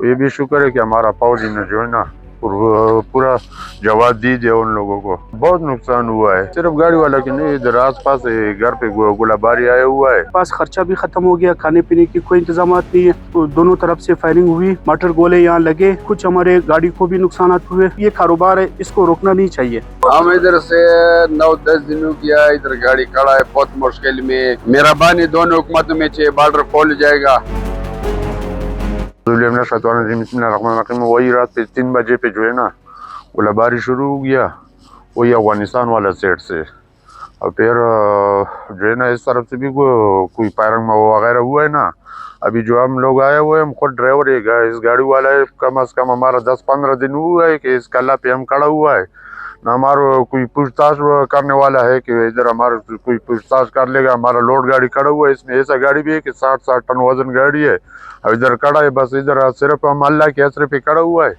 ये भी शुक्र है कि हमारा फौजी ने जो है ना पूरा जवाब दी दिया उन लोगों को। बहुत नुकसान हुआ है, सिर्फ गाड़ी वाला की नहीं, इधर आस पास घर पे गोलाबारी आया हुआ है। पास खर्चा भी खत्म हो गया, खाने पीने की कोई इंतजाम नहीं है, तो दोनों तरफ से फायरिंग हुई, मटर गोले यहाँ लगे, कुछ हमारे गाड़ी को भी नुकसान हुए। ये कारोबार है, इसको रोकना नहीं चाहिए। हम इधर से 9-10 दिनों किया, इधर गाड़ी खड़ा है बहुत मुश्किल में। मेहरबानी दोनों हुकूमतों में चाहिए, बॉर्डर खोल जाएगा। वही रात पे 3 बजे पे जो है ना गोलाबारी शुरू हो गया, वही अफगानिस्तान वाला साइड से, और फिर जो है ना इस तरफ से भी कोई फायरिंग वगैरह हुआ है ना। अभी जो हम लोग आए हुए, हम खुद ड्राइवर है, इस गाड़ी वाला है, कम से कम हमारा 10-15 दिन हुआ है कि इस कला पे हम खड़ा हुआ है ना। हमारा कोई पूछताछ करने वाला है कि इधर हमारा कोई पूछताछ कर लेगा। हमारा लोड गाड़ी खड़ा हुआ है, इसमें ऐसा गाड़ी भी है कि 60-60 टन वजन गाड़ी है, और इधर खड़ा है। बस इधर सिर्फ हम अल्लाह के असरे पे खड़ा हुआ है,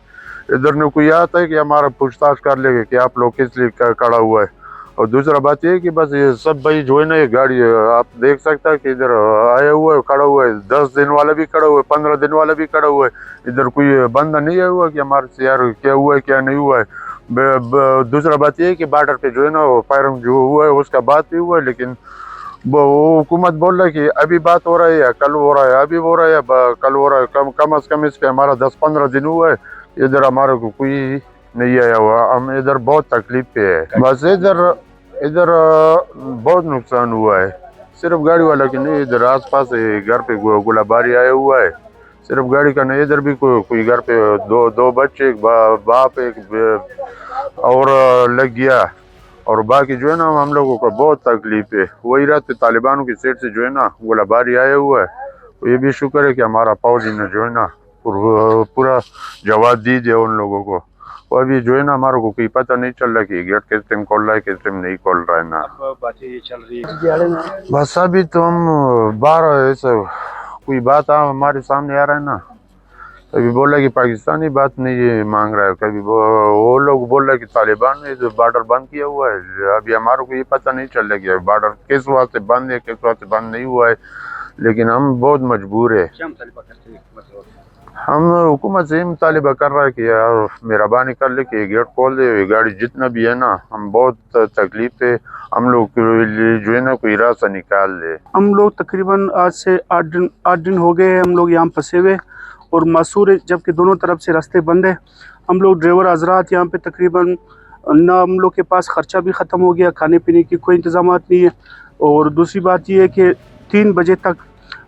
इधर ने कोई आता है कि हमारा पूछताछ कर लेगा कि आप लोग किस लिए खड़ा हुआ है। और दूसरा बात ये है कि बस ये सब भाई जो है ना, ये गाड़ी आप देख सकते हैं कि इधर आया हुआ है, खड़ा हुआ है, 10 दिन वाला भी खड़ा हुआ है, 15 दिन वाला भी खड़ा हुआ है। इधर कोई बंदा नहीं आया हुआ कि हमारे से यार क्या हुआ है क्या नहीं हुआ है। दूसरा बात ये है कि बॉर्डर पे जो है ना फायरिंग जो हुआ है उसका बात भी हुआ है, लेकिन वो हुकूमत बोल रहा है कि अभी बात हो रहा है या कल हो रहा है, अभी हो रहा है या कल हो रहा है। कम से कम इस पे हमारा 10-15 दिन हुआ है, इधर हमारे को कोई नहीं आया हुआ। हम इधर बहुत तकलीफ पे है। बस इधर बहुत नुकसान हुआ है, सिर्फ गाड़ी वाला की नहीं, इधर आस पास घर पे गोलाबारी आया हुआ है, सिर्फ गाड़ी का नहीं। इधर भी कोई घर पे दो बच्चे, एक बाप एक और लग गया, और बाकी जो है ना हम लोगों को बहुत तकलीफ है। वही रात तालिबानों की साइड से जो है ना गोलाबारी आया हुआ है। तो ये भी शुक्र है कि हमारा फौजी ने जो है ना पूरा जवाब दी दिया उन लोगों को। और अभी जो है ना हमारे को कोई पता नहीं चल रहा कि गेट किस टाइम खोल रहा है, किस टाइम नहीं खोल रहा है ना। बातें चल रही है बस अभी तो हम बाहर ऐसा कोई बात हमारे सामने आ रहा है ना, कभी बोला कि पाकिस्तानी बात नहीं ये मांग रहा है, कभी वो लोग बोल रहे कि तालिबान ने जो बॉर्डर बंद किया हुआ है। अभी हमारे को ये पता नहीं चल रहा कि बॉर्डर किस वास्ते बंद है, किस वास्ते बंद नहीं हुआ है, लेकिन हम बहुत मजबूर है। हम हुकूमत से मुतालिबा कर रहा है कि यार मेहरबानी कर ले कि गेट खोल दे, ये गाड़ी जितना भी है ना, हम बहुत तकलीफ है, हम लोग जो है ना कोई रास्ता निकाल ले। हम लोग तकरीबन आज से 8 दिन हो गए हैं हम लोग यहाँ फंसे हुए, और मासूर है जबकि दोनों तरफ से रास्ते बंद है। हम लोग ड्राइवर हजरात यहाँ पे तकरीबन ना, हम लोग के पास खर्चा भी ख़त्म हो गया, खाने पीने की कोई इंतजाम नहीं है। और दूसरी बात ये है कि 3 बजे तक,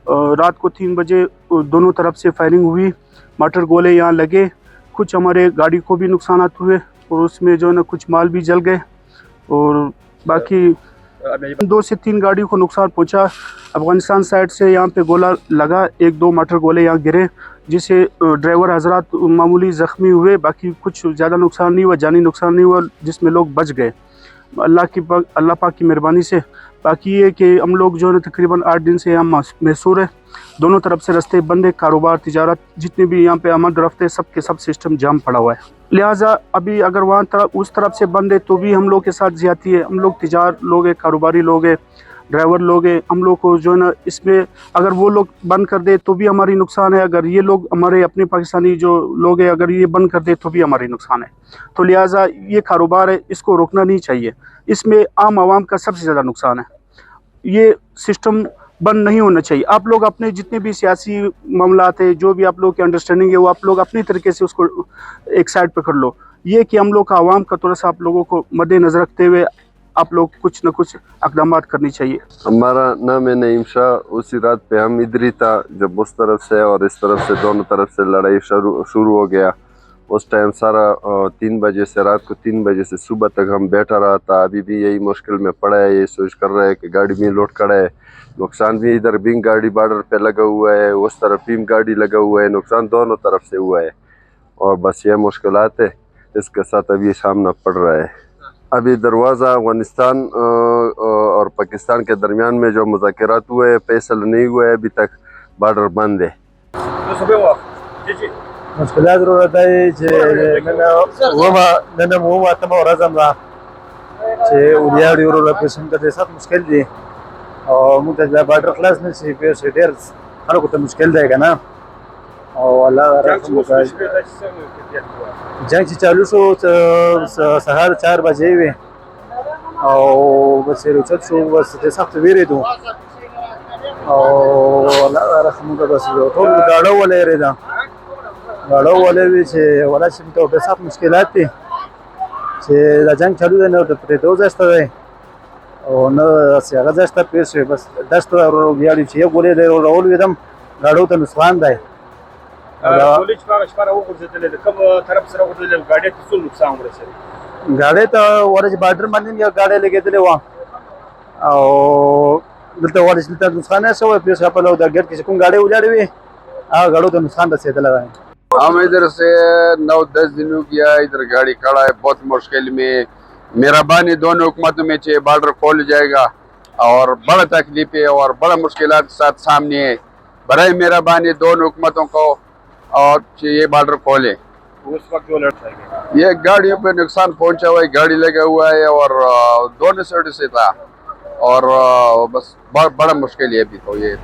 रात को 3 बजे दोनों तरफ से फायरिंग हुई, मटर गोले यहाँ लगे, कुछ हमारे गाड़ी को भी नुकसान हुए, और उसमें जो है ना कुछ माल भी जल गए, और बाकी 2 से 3 गाड़ियों को नुकसान पहुंचा। अफगानिस्तान साइड से यहाँ पे गोला लगा, 1-2 मटर गोले यहाँ गिरे, जिससे ड्राइवर हजरात मामूली ज़ख्मी हुए, बाकी कुछ ज़्यादा नुकसान नहीं हुआ, जानी नुकसान नहीं हुआ, जिसमें लोग बच गए अल्लाह पाक की मेहरबानी से। बाकी ये कि हम लोग जो है तकरीबन 8 दिन से यहाँ महसूर है, दोनों तरफ से रास्ते बंद है, कारोबार तिजारत जितने भी यहाँ पे आमद रफ्त है सब के सब सिस्टम जाम पड़ा हुआ है। लिहाजा अभी अगर वहाँ उस तरफ से बंद है तो भी हम लोग के साथ ज्यादती है। हम लोग तिजार लोग हैं, कारोबारी लोग हैं, ड्राइवर लोग हैं, हम लोग को जो है ना इसमें अगर वो लोग बंद कर दे तो भी हमारी नुकसान है, अगर ये लोग हमारे अपने पाकिस्तानी जो लोग हैं अगर ये बंद कर दे तो भी हमारी नुकसान है। तो लिहाजा ये कारोबार है, इसको रोकना नहीं चाहिए, इसमें आम आवाम का सबसे ज़्यादा नुकसान है। ये सिस्टम बंद नहीं होना चाहिए। आप लोग अपने जितने भी सियासी मामलात है, जो भी आप लोग की अंडरस्टैंडिंग है, वो आप लोग अपनी तरीके से उसको एक साइड पर कर लो। ये कि हम लोग का आवाम का थोड़ा सा आप लोगों को मद्देनजर रखते हुए आप लोग कुछ न कुछ इक़दाम करनी चाहिए। हमारा नाम है नईम शाह। उसी रात पे हम इधर ही था जब उस तरफ से और इस तरफ से दोनों तरफ से लड़ाई शुरू हो गया। उस टाइम सारा 3 बजे से रात को 3 बजे से सुबह तक हम बैठा रहा था। अभी भी यही मुश्किल में पड़ा है, ये सोच कर रहा है कि गाड़ी में लोड खड़ा है, नुकसान भी इधर बिंग गाड़ी बॉर्डर पे लगा हुआ है, उस तरफ बीम गाड़ी लगा हुआ है, नुकसान दोनों तरफ से हुआ है। और बस ये मुश्किलात है, इसके साथ अभी सामना पड़ रहा है। अभी दरवाज़ा अफगानिस्तान और पाकिस्तान के दरमियान में जो मुज़ाकरात हुए फैसला नहीं हुआ है अभी तक, बॉर्डर बंद है। مشکلات رو راځي چې نن مو اتمه ورځ هم ده چې ولیاړي ورو پیسن ته سات مشکل دي او موږ ته بارډر خلاص نشي په ډېر خلکو ته مشکل دی کنه او الله رحم وکړي. جنگ چې چالو شو سهار 4 بجې وي او بس روچت شو، بس د سخت ویرېدو او الله رحم وکړي. بس ټول ګاډه ولېرېده، ګاډه ولې وي چې ولا چې ته په سخت مشکلات دي چې دا جنگ چالو دی نو د پرېدو ځای شته دی او نه داسې هغه ځای شته پېښ شوی. بس داسې ته ویاړي چې یو ګولۍ دی راولوېدم، ګاډو ته نقصان دی. ګولۍ چې په هغه شپه راوغورځېدلې د کوم طرف سره وغورځېدل، ګاډۍ ته څه نقصان ورسېد؟ ګاډۍ ته ورځ بارډر باندې یو ګاډۍ لګېدلې وه او دلته ورځ دلته نقصان یې شوی. پېښ په لو د ګیټ کې چې کوم ګاډۍ ولاړې وي هغه ګاډو ته نقصان رسېدلی دی. ہم ادھر سے 9-10 دن ہو گیا ادھر گاڑی کھڑا ہے، بہت مشکل میں. مہربانی دونوں حکومتوں میں چاہے بارڈر کھول جائے گا اور بڑا تکلیف ہے اور بڑا مشکلات کے ساتھ سامنے ہے. برائے مہربانی دونوں حکومتوں کو اور یہ بارڈر کھولے. اس وقت جو الرٹ ہے یہ گاڑیوں پہ نقصان پہنچا ہوا ہے، گاڑی لگا ہوا ہے اور دونوں سائڈ سے تھا اور بس بڑا مشکل ہے ابھی تو یہ.